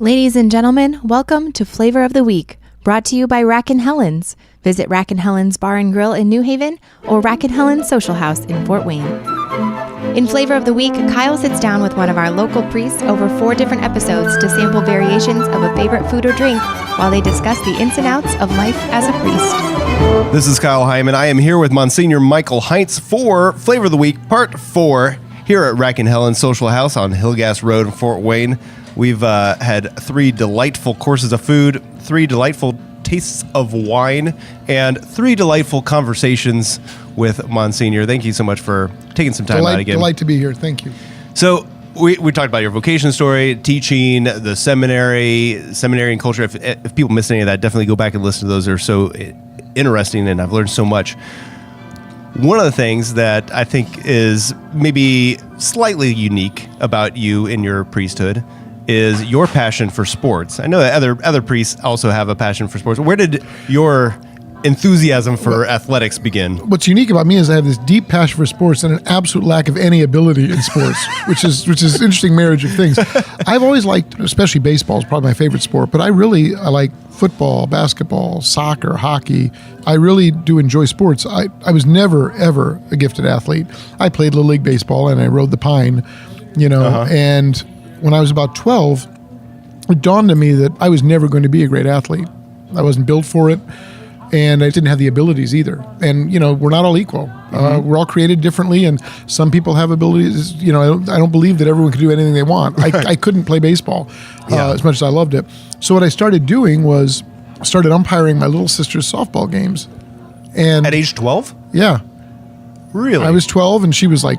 Ladies and gentlemen, welcome to Flavor of the Week, brought to you by Rack Helens. Visit Rack Helens Bar and Grill in New Haven or Rack Helens Social House in Fort Wayne. In Flavor of the Week, Kyle sits down with one of our local priests over 4 different episodes to sample variations of a favorite food or drink while they discuss the ins and outs of life as a priest. This is Kyle Hyman. I am here with Monsignor Michael Heintz for Flavor of the Week, Part 4, here at Rack Helens Social House on Hillgas Road in Fort Wayne. We've had 3 delightful courses of food, 3 delightful tastes of wine, and 3 delightful conversations with Monsignor. Thank you so much for taking some time out again. Delight to be here. Thank you. So we talked about your vocation story, teaching, the seminary and culture. If people missed any of that, definitely go back and listen to those. They're so interesting, and I've learned so much. One of the things that I think is maybe slightly unique about you in your priesthood is your passion for sports. I know that other priests also have a passion for sports. Where did your enthusiasm for athletics begin? What's unique about me is I have this deep passion for sports and an absolute lack of any ability in sports, which is an interesting marriage of things. I've always liked, especially baseball is probably my favorite sport, but I like football, basketball, soccer, hockey. I really do enjoy sports. I was never, ever a gifted athlete. I played Little League Baseball and I rode the pine, and when I was about 12, it dawned on me that I was never going to be a great athlete. I wasn't built for it, and I didn't have the abilities either. And, we're not all equal. We're all created differently, and some people have abilities. I don't believe that everyone can do anything they want. I couldn't play baseball as much as I loved it. So what I started doing was started umpiring my little sister's softball games. And at age 12? Yeah. Really? I was 12, and she was like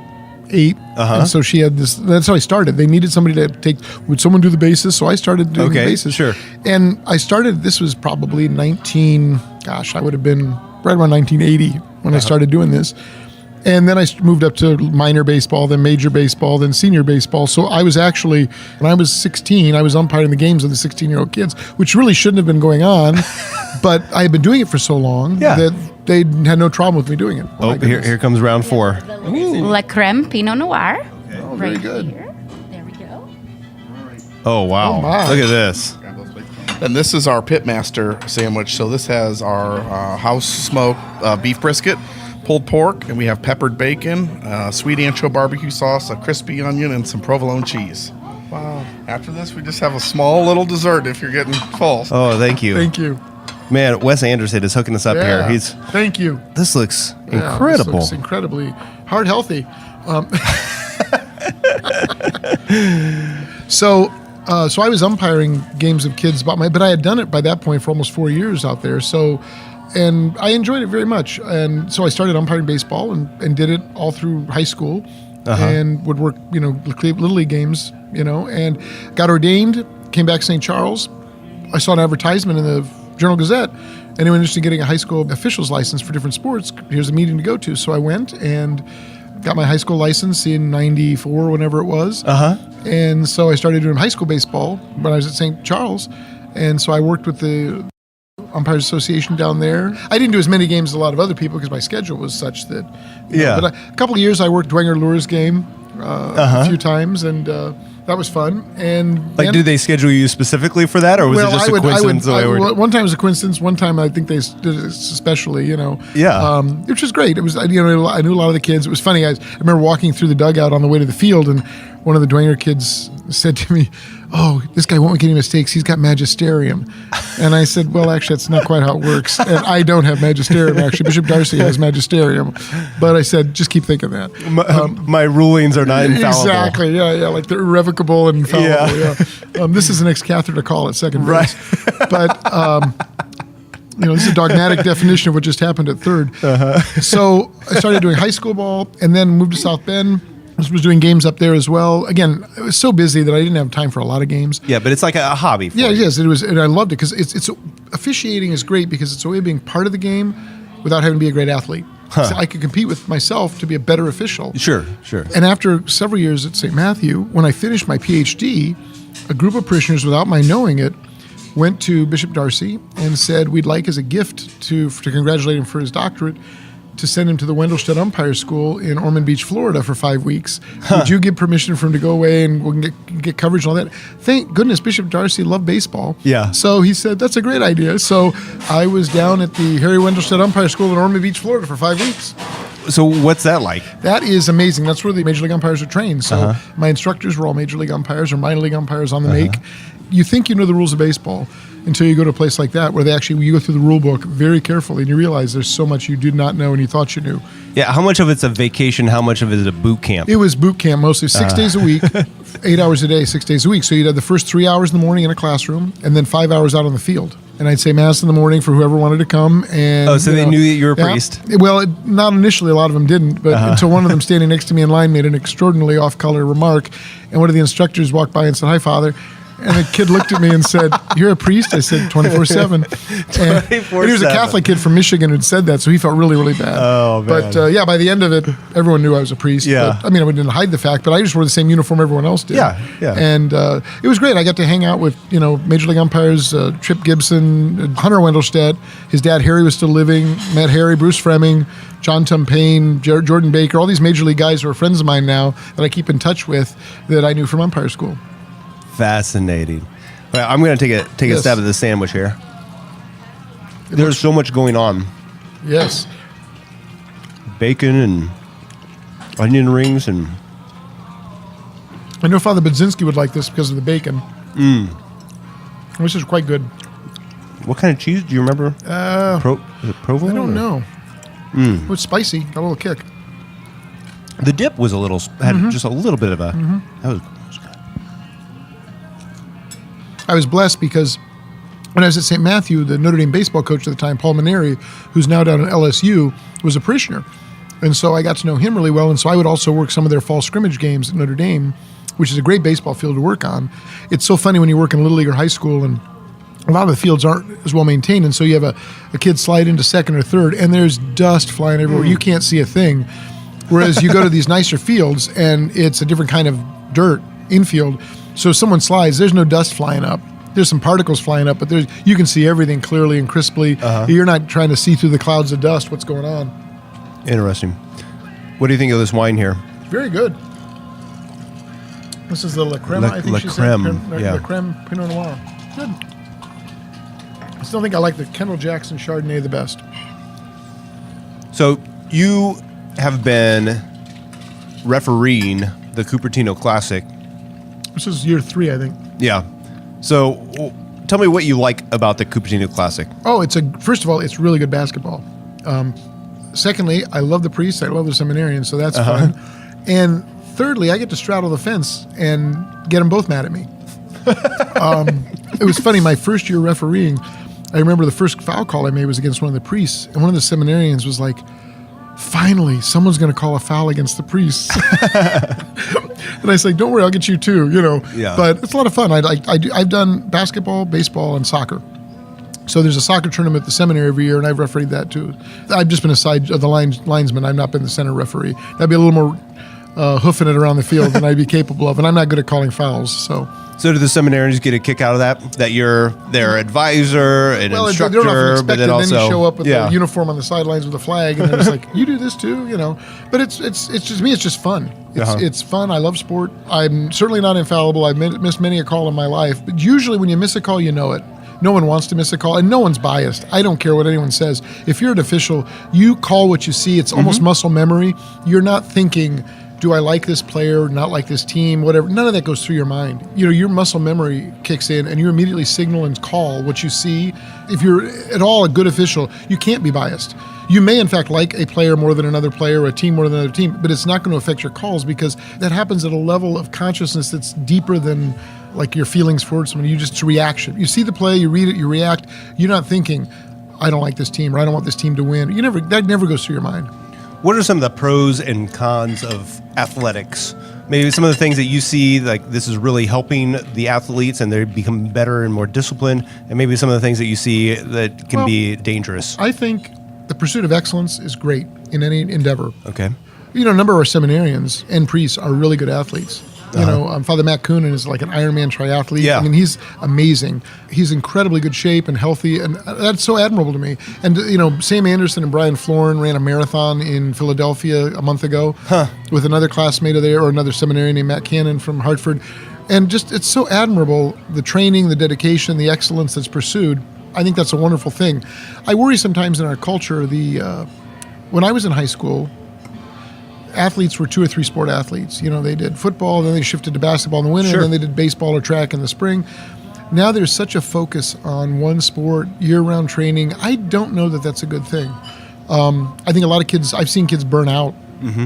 8, and so she had this. That's how I started. They needed somebody to would someone do the bases? So I started doing the bases. Sure. And I started, this was probably I would have been right around 1980 when I started doing this. And then I moved up to minor baseball, then major baseball, then senior baseball. So I was actually, when I was 16, I was umpiring the games of the 16-year-old kids, which really shouldn't have been going on, but I had been doing it for so long that they had no problem with me doing it. Oh, here comes round 4. La Creme Pinot Noir. Okay. Oh, very good. Here. There we go. Oh, wow. Oh, look at this. And this is our Pitmaster sandwich. So this has our house smoked beef brisket, pulled pork, and we have peppered bacon, sweet ancho barbecue sauce, a crispy onion, and some provolone cheese. Wow. After this, we just have a small little dessert if you're getting full. Oh, thank you. Thank you. Man, Wes Anderson is hooking us up here. Thank you. This looks incredible. This looks incredibly heart healthy. So I was umpiring games of kids but I had done it by that point for almost 4 years out there. So, and I enjoyed it very much. And so I started umpiring baseball and did it all through high school and would work, Little League games, and got ordained, came back to St. Charles. I saw an advertisement in the Journal-Gazette. Anyone interested in getting a high school official's license for different sports, here's a meeting to go to. So I went and got my high school license in 94, whenever it was. And so I started doing high school baseball when I was at St. Charles. And so I worked with the Umpires Association down there. I didn't do as many games as a lot of other people because my schedule was such that, but a couple of years I worked Dwenger Lure's game a few times, and that was fun. And do they schedule you specifically for that, or was it just a coincidence? One time it was a coincidence. One time I think they did it especially, which was great. It was, I knew a lot of the kids. It was funny. I remember walking through the dugout on the way to the field, and one of the Dwenger kids said to me, "Oh, this guy won't make any mistakes. He's got magisterium." And I said, "Well, actually, that's not quite how it works. And I don't have magisterium, actually. Bishop Darcy has magisterium." But I said, just keep thinking that. My rulings are not infallible. Exactly, yeah. Like they're irrevocable and infallible, yeah. This is an ex-catheter call at second base. Right. But, this is a dogmatic definition of what just happened at third. So I started doing high school ball and then moved to South Bend. I was doing games up there as well. Again, I was so busy that I didn't have time for a lot of games. Yeah, but it's like a hobby for you. Yes, it was, and I loved it because officiating is great because it's a way of being part of the game without having to be a great athlete. So I could compete with myself to be a better official. Sure. And after several years at St. Matthew, when I finished my PhD, a group of parishioners, without my knowing it, went to Bishop Darcy and said, we'd like as a gift to congratulate him for his doctorate, to send him to the Wendelstedt Umpire School in Ormond Beach, Florida for 5 weeks. Would you give permission for him to go away and we can get coverage and all that? Thank goodness Bishop Darcy loved baseball. Yeah. So he said, that's a great idea. So I was down at the Harry Wendelstedt Umpire School in Ormond Beach, Florida for 5 weeks. So what's that like? That is amazing. That's where the Major League umpires are trained. So my instructors were all Major League umpires or minor league umpires on the make. You think you know the rules of baseball until you go to a place like that where you go through the rule book very carefully and you realize there's so much you did not know and you thought you knew. Yeah, how much of it's a vacation? How much of it is a boot camp? It was boot camp mostly, 6 days a week, 8 hours a day, 6 days a week. So you'd have the first 3 hours in the morning in a classroom and then 5 hours out on the field. And I'd say Mass in the morning for whoever wanted to come. And so they knew that you were a priest? Well, not initially. A lot of them didn't. But until one of them standing next to me in line made an extraordinarily off-color remark. And one of the instructors walked by and said, "Hi, Father." And the kid looked at me and said, "You're a priest?" I said, 24/7. And he was a Catholic kid from Michigan who'd said that, so he felt really, really bad. Oh, man. But by the end of it, everyone knew I was a priest. Yeah. But, I didn't hide the fact, but I just wore the same uniform everyone else did. Yeah, yeah. And it was great. I got to hang out with, Major League umpires, Trip Gibson, Hunter Wendelstedt. His dad, Harry, was still living. Met Harry, Bruce Fremming, John Tumpane, Jordan Baker, all these Major League guys who are friends of mine now that I keep in touch with that I knew from umpire school. Fascinating. Well, I'm going to take a stab at the sandwich here. There's so much going on. Yes. Bacon and onion rings and... I know Father Budzinski would like this because of the bacon. Which is quite good. What kind of cheese? Do you remember? Is it provolone? I don't know. It was spicy. Got a little kick. The dip was had just a little bit of a... That was good. I was blessed because when I was at St. Matthew, the Notre Dame baseball coach at the time, Paul Maneri, who's now down at LSU, was a parishioner. And so I got to know him really well. And so I would also work some of their fall scrimmage games at Notre Dame, which is a great baseball field to work on. It's so funny when you work in Little League or high school and a lot of the fields aren't as well maintained. And so you have a kid slide into second or third and there's dust flying everywhere. You can't see a thing. Whereas you go to these nicer fields and it's a different kind of dirt infield. So if someone slides, there's no dust flying up. There's some particles flying up, but you can see everything clearly and crisply. You're not trying to see through the clouds of dust what's going on. Interesting. What do you think of this wine here? Very good. This is the La Creme, I think La she Creme, said. yeah. La Creme Pinot Noir. Good. I still think I like the Kendall Jackson Chardonnay the best. So you have been refereeing the Cupertino Classic. This is year 3, I think. Yeah. So tell me what you like about the Cupertino Classic. Oh, first of all, it's really good basketball. Secondly, I love the priests. I love the seminarians, so that's fun. And thirdly, I get to straddle the fence and get them both mad at me. It was funny. My first year refereeing, I remember the first foul call I made was against one of the priests, and one of the seminarians was like, "Finally, someone's going to call a foul against the priests." And I was like, "Don't worry, I'll get you too." Yeah. But it's a lot of fun. I've done basketball, baseball, and soccer. So there's a soccer tournament at the seminary every year, and I've refereed that too. I've just been a side of the linesman. I've not been the center referee. That'd be a little more hoofing it around the field than I'd be capable of, and I'm not good at calling fouls. So do the seminarians get a kick out of that? That you're their advisor and instructor, they're often expected, but then also you show up with a uniform on the sidelines with a flag, and they're just like, "You do this too," But it's just me. It's just fun. It's fun. I love sport. I'm certainly not infallible. I've missed many a call in my life, but usually when you miss a call, you know it. No one wants to miss a call, and no one's biased. I don't care what anyone says. If you're an official, you call what you see. It's almost muscle memory. You're not thinking, do I like this player, not like this team, whatever. None of that goes through your mind. Your muscle memory kicks in, and you immediately signal and call what you see. If you're at all a good official, you can't be biased. You may, in fact, like a player more than another player or a team more than another team, but it's not going to affect your calls because that happens at a level of consciousness that's deeper than like your feelings towards someone. You just reaction. You see the play, you read it, you react. You're not thinking, I don't like this team or I don't want this team to win. That never goes through your mind. What are some of the pros and cons of athletics? Maybe some of the things that you see, like this is really helping the athletes and they become better and more disciplined, and maybe some of the things that you see that can be dangerous. I think the pursuit of excellence is great in any endeavor. Okay. A number of our seminarians and priests are really good athletes. You know, Father Matt Coonan is like an Ironman triathlete. Yeah. I mean, he's amazing. He's incredibly good shape and healthy, and that's so admirable to me. And, you know, Sam Anderson and Brian Florin ran a marathon in Philadelphia a month ago with another classmate of there, or another seminarian named Matt Cannon from Hartford. And just, it's so admirable, the training, the dedication, the excellence that's pursued. I think that's a wonderful thing. I worry sometimes in our culture, when I was in high school, athletes were 2 or 3 sport athletes. You know, they did football, then they shifted to basketball in the winter, Sure. and then they did baseball or track in the spring. Now there's such a focus on one sport, year-round training. I don't know that that's a good thing. I think a lot of kids, I've seen kids burn out.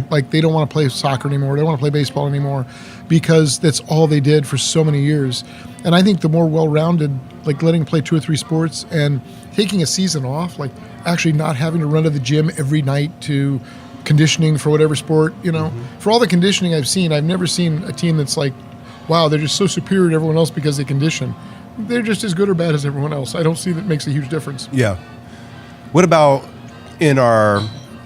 Like they don't want to play soccer anymore. They don't want to play baseball anymore because that's all they did for so many years. And I think the more well-rounded, like letting them play 2 or 3 sports and taking a season off, like actually not having to run to the gym every night to conditioning for whatever sport, you know. For all the conditioning I've seen, I've never seen a team that's like, wow, they're just so superior to everyone else because they condition. They're just as good or bad as everyone else. I don't see that makes a huge difference. Yeah. What about in our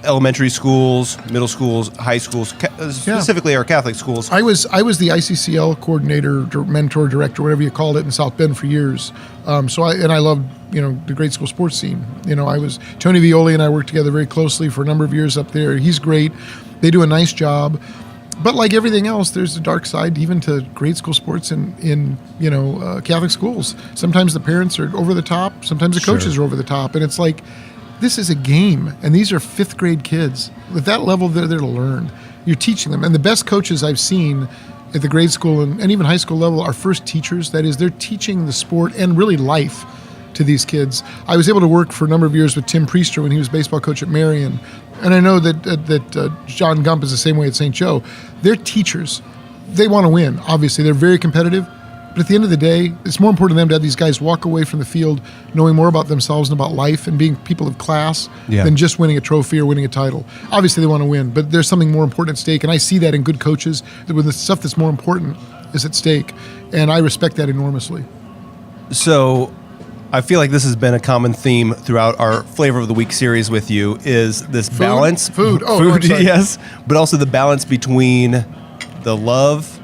elementary schools, middle schools, high schools, specifically our Catholic schools? I was the ICCL coordinator, mentor, director, whatever you called it, in South Bend for years. So I loved, you know, the grade school sports scene. You know, Tony Violi and I worked together very closely for a number of years up there. He's great. They do a nice job. But like everything else, there's a dark side even to grade school sports in Catholic schools. Sometimes the parents are over the top. Sometimes the coaches are over the top. And it's like, this is a game, and these are 5th grade kids. At that level, they're there to learn. You're teaching them. And the best coaches I've seen at the grade school and even high school level are first teachers. That is, they're teaching the sport and really life to these kids. I was able to work for a number of years with Tim Priester when he was baseball coach at Marion. And I know that John Gump is the same way at St. Joe. They're teachers. They want to win, obviously. They're very competitive. But at the end of the day, it's more important to them to have these guys walk away from the field knowing more about themselves and about life and being people of class than just winning a trophy or winning a title. Obviously, they want to win, but there's something more important at stake. And I see that in good coaches, that when the stuff that's more important is at stake. And I respect that enormously. So I feel like this has been a common theme throughout our Flavor of the Week series with you, is this balance. Food. Oh, food, no, yes. But also the balance between the love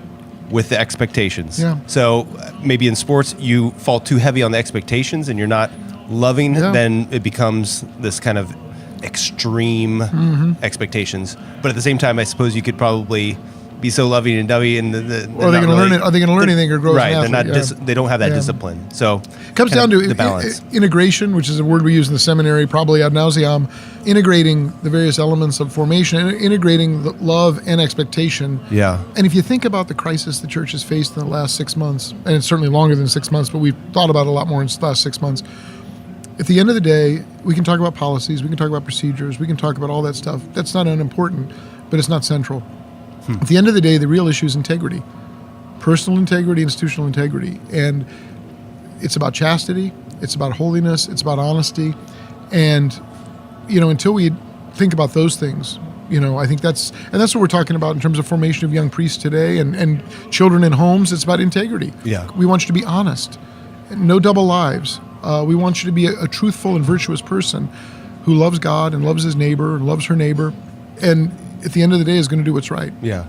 with the expectations. Yeah. So maybe in sports, you fall too heavy on the expectations and you're not loving, then it becomes this kind of extreme expectations. But at the same time, I suppose you could probably be so loving and dovey, and are they going to learn it? Are they going to learn anything or grow right? as an They're athlete? not. They don't have that discipline. So It comes down to the balance. Integration, which is a word we use in the seminary, probably ad nauseum. Integrating the various elements of formation, integrating the love and expectation. Yeah. And if you think about the crisis the church has faced in the last 6 months, and it's certainly longer than 6 months, but we've thought about it a lot more in the last 6 months. At the end of the day, we can talk about policies, we can talk about procedures, we can talk about all that stuff. That's not unimportant, but it's not central. At the end of the day, the real issue is integrity. Personal integrity, institutional integrity. And it's about chastity, it's about holiness, it's about honesty. And, you know, until we think about those things, you know, I think that's what we're talking about in terms of formation of young priests today and children in homes. It's about integrity. Yeah. We want you to be honest, no double lives. We want you to be a truthful and virtuous person who loves God and loves his neighbor and loves her neighbor. And at the end of the day is going to do what's right. Yeah.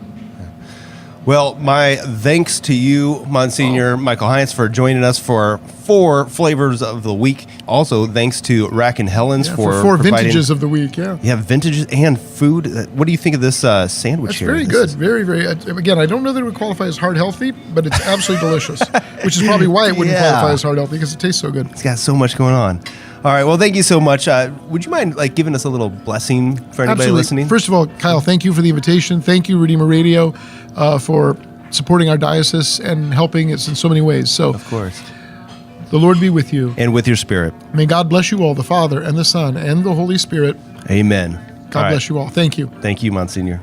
Well, my thanks to you, Monsignor Michael Heintz, for joining us for 4 Flavors of the Week. Also, thanks to Rack Helens for 4 vintages of the week. Yeah. Yeah, vintages and food. What do you think of this sandwich That's here? very good. Very, very. Again, I don't know that it would qualify as heart healthy, but it's absolutely delicious, which is probably why it wouldn't qualify as heart healthy, because it tastes so good. It's got so much going on. All right. Well, thank you so much. Would you mind giving us a little blessing for anybody Absolutely. listening? First of all, Kyle, thank you for the invitation. Thank you, Redeemer Radio, for supporting our diocese and helping us in so many ways. So, of course. The Lord be with you. And with your spirit. May God bless you all, the Father and the Son and the Holy Spirit. Amen. God bless you all. Thank you. Thank you, Monsignor.